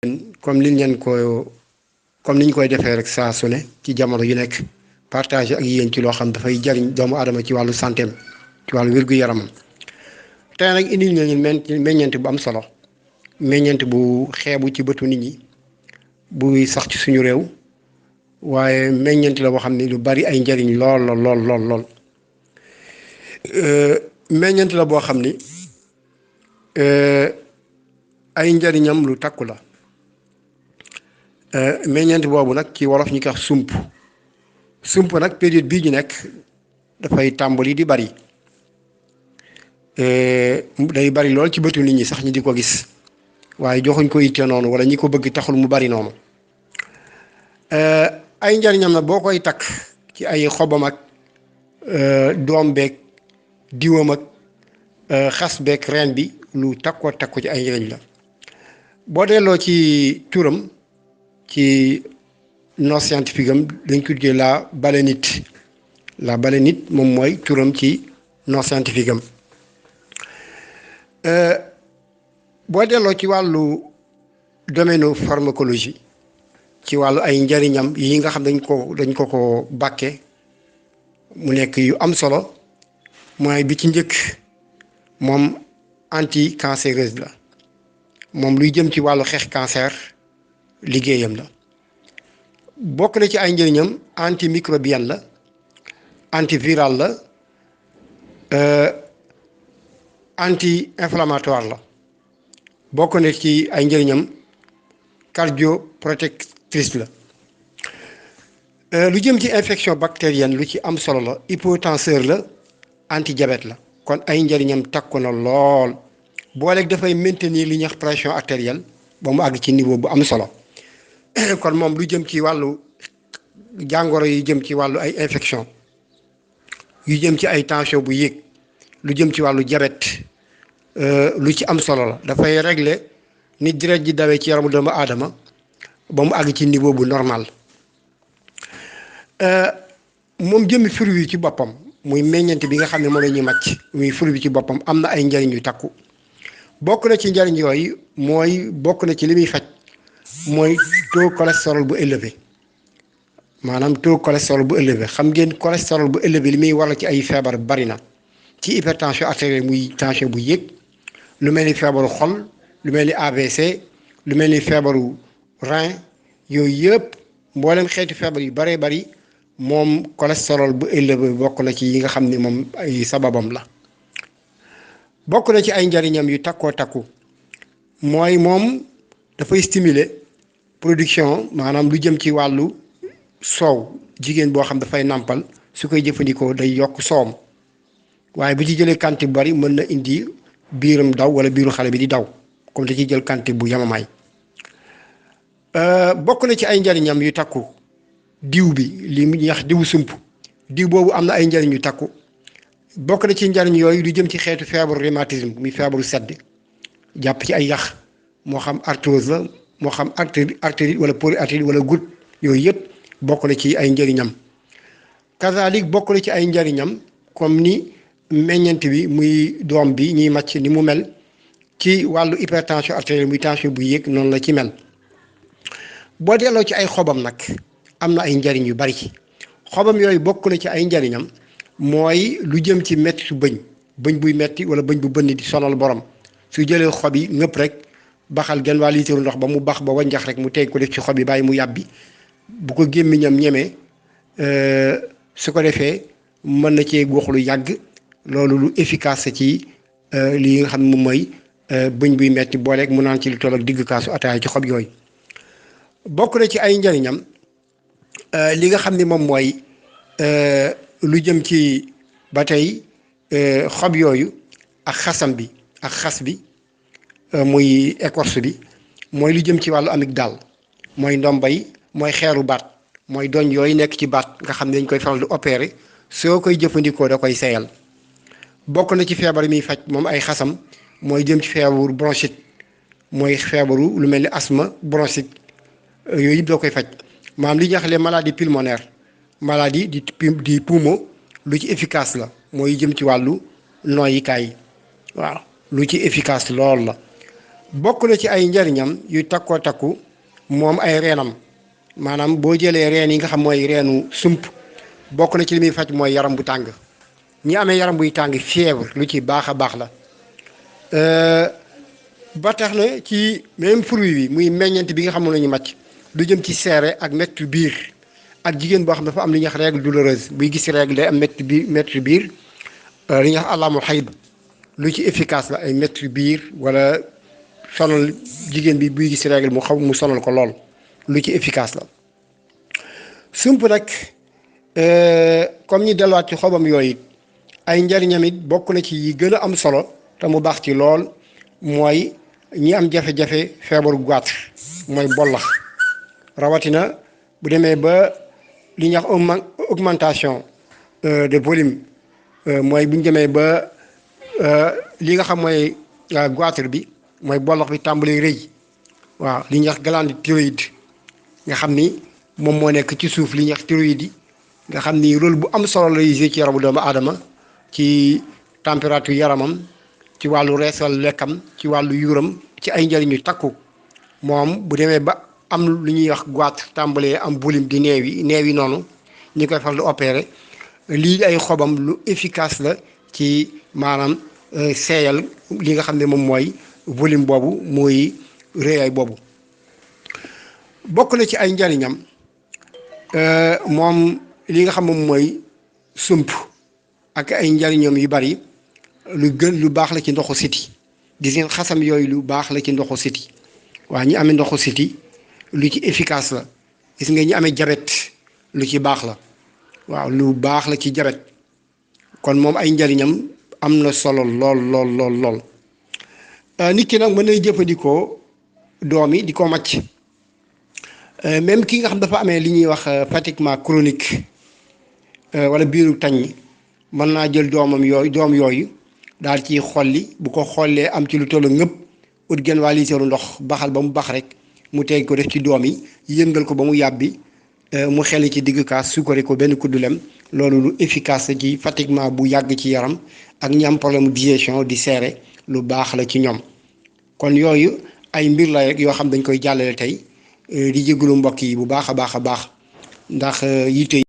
comme niñ leen ko comme niñ koy defee rek saa su ne ci jamono yu nekk partage ak yéen ci loo xam dafay jariñ doomu aadama ci wàllu santeem ci wàllu wér-gu-yaramam tey nag indil nañu meññeent bu am solo meññeent bu xeebu ci bëtu nit ñi buy sax ci suñu réew waaye meññeent la boo xam ne lu bari ay njariñ lool lool lool lool meññeent la boo xam ni ay njariñam lu takku la meññeent boobu nag ci wolof ñi ko wax sump nag période bii ñu nekk dafay tàmbali di bari day bari lool ci bëtu nit ñi sax ñi di ko gis waaye joxuñ ko itte noonu wala ñi ko bëgg taxul mu bari noonu ay njariñam nag boo koy takk ci ay xobam ak doom beeg diwam ak xas beeg reen bi lu takkoo takku ci ay njariñ la boo delloo ci turam ci nom scientifique am dañ ko tuddee la balanite moom mooy turam ci nom scientifique am boo delloo ci wàllu domaine pharmacologie ci wàllu ay njariñam yi nga xam dañ ko bàkke mu nekk yu am solo mooy bi ci njëkk moom anti-cancéreuse la moom luy jëm ci wàllu xeex cancer liggéeyam la bokk na ci ay njëriñam antimicrobienne la antiviral la anti-inflammatoire la bokk na ci ay njëriñam cardioprotectrice la lu jëm ci infection bactérienne lu ci am solo la hypotenseur la anti-diabète la kon ay njëriñam takku na lool booleeg dafay maintenir li ñuy wax pression artérielle ba mu àgg ci niveau bu am solo kon moom lu jëm ci wàllu jàngoro yu jëm ci wàllu ay infection yu jëm ci ay tension bu yéeg lu jëm ci wàllu diabète lu ci am solo la dafay régler ni deret ji dawee ci yaramu doomu aadama ba mu àgg ci niveau bu normal moom jëmmi fruit yi ci boppam muy meññeent bi nga xam ne moom la ñuy màcc muy fruit bi ci boppam am na ay njariñ yu takku bokk na ci njariñ yooyu mooy bokk na ci li muy faj mooy taux cholestérol bu élevé maanaam taux cholestérol bu élevé xam ngeen cholestérol bu élevé li muy waral ci ay feebar bari na ci hypertension artérielle muy tension bu yéeg lu mel ni feebaru xol lu mel ni AVC lu mel ni feebaru rein yooyu yëpp mboolem xeetu feebar yu baree bari moom cholestérol bu élevé bokk na ci yi nga xam ne moom ay sababam la bokk na ci ay njariñam yu takkoo takku mooy moom dafay stimuler production maanaam lu jëm ci wàllu soow jigéen boo xam dafay nàmpal su koy jëfandikoo day yokk soowam waaye bu ci jëlee quantité bu bari mën na indi biiram daw wala biiru xale bi di daw comme da ciy jël quantité bu yamamaay bokk na ci ay njariñam yu takku diw bi li ñuy wax diwu sump diw boobu am na ay njariñ yu takku bokk na ci njariñ yooyu lu jëm ci xeetu feebaru rhumatisme muy feebaru sedd jàpp ci ay yax moo xam arthrose la moo xam arthrite wala polyarthrite wala goutte yooyu yëpp bokk na ci ay njëriñam kazalik bokk na ci ay njëriñam comme ni meññeent bi muy doom bi ñuy màcc ni mu mel ci wàllu hypertension artérielle muy tension bu yéeg noonu la ci mel boo delloo ci ay xobam nag am na ay njëriñ yu bari xobam yooyu bokk na ci ay njëriñam mooy lu jëm ci metti su bëñ buy metti wala bëñ bu bënn di sonal borom su jëlee xob yi ngëpp rek baxal genn waa liitaru ndox ba mu bax ba wanjax rek mu teg ko def ci xob yi bàyyi mu yàbbi bu ko gémmiñam ñemee su ko defee mën na cee gox lu yàgg loolu lu efficace ci lii nga xam ne moom mooy bëñ buy metti booleeg mu naan ci lu toll ak digg kaasu ataaya ci xob yooyu bokk na ci ay njariñam li nga xam ne moom mooy lu jëm ci ba tey xob yooyu ak xasam bi ak xas bi muy écorce bi mooy lu jëm ci wàllu amygdale mooy ndombay mooy xeeru baat mooy doñ yooyu nekk ci baat nga xam ne dañ koy faral di opérer soo koy jëfandikoo da koy seyal bokk na ci feebar yi muy faj moom ay xasam mooy jëm ci feebaru bronchite mooy feebaru lu mel ni asthme bronchite yooyu yëpp doo koy faj maanaam li ñuy wax les maladies pulmonaires maladie di poumon lu ci efficace la mooy jëm ci wàllu noyyikaay waaw lu ci efficace lool la bokk na ci ay njariñam yu takkoo takku moom ay reenam maanaam boo jëlee reen yi nga xam mooy reenu sump bokk na ci li muy faj mooy yaram bu tàng ñi amee yaram buy tàng fièvre lu ci baax a baax la ba tax na ci même fruit bi muy meññeent bi nga xam ne la ñu màcc lu jëm ci seere ak métti biir ak jigéen boo xam dafa am li ñuy wax règle douloureuse buy gis règle day am métti biir li ñuy wax alamul xayd lu ci efficace la ay métti biir wala sonal jigéen bi buy gis règle mu sonal ko lool lu ci efficace la sump nag comme ñi delluwaat ci xobam yooyu ay njariñam it bokk na ci yi gën a am solo te mu baax ci lool mooy ñi am jafe-jafe feebaru goitre mooy bollax rawatina bu demee ba li ñuy wax augmentation de volume mooy bu ñu demee ba li nga xam mooy goitre bi mooy bollax bi tàmbali rëy waaw li ñuy wax glande thyroïde nga xam ni moom moo nekk ci suuf li ñuy wax thyroïde yi nga xam ni rôle bu am solo lay jouer ci yaramu doomu aadama ci température yaramam ci wàllu reesal lekkam ci wàllu yuuram ci ay njëriñu takku moom bu demee ba am lu ñuy wax goitre tàmbalee am volume di neew yi noonu ñi koy faral di opérer lii ay xobam lu efficace la ci maanaam seeyal li nga xam ne moom mooy volume boobu mooy réyaay boobu bokk na ci ay njariñam moom li nga xam moom mooy sump ak ay njariñam yu bari lu baax la ci ndoxu siti gis ngeen xasam yooyu lu baax la ci ndoxu siti waaw ñi amee ndoxu siti lu ci efficace la gis nga ñi amee jabet lu ci baax la waaw lu baax la ci jabet kon moom ay njariñam am na solo lool nit ki nag mën nay jëfandikoo doom yi di ko màcc même ki nga xam dafa amee li ñuy wax fatiguement chronique wala biiru tañ mën naa jël doom yooyu daal ci xolli bu ko xollee am ci lu tollu ngëpp ut genn waa liitaru ndox baxal ba mu bax rek mu teg ko def ci doom yi yëngal ko ba mu yàbbi mu xeli ci digg kaas sukkari ko benn kuddu lem loolu lu efficace ci fatiguement bu yàgg ci yaram ak ñi am problème digestion di seere lu baax la ci ñoom kon yooyu ay mbir la rek yoo xam dañ koy jàllale tey di jégalu mbokk yi bu baax a baax ndax yitte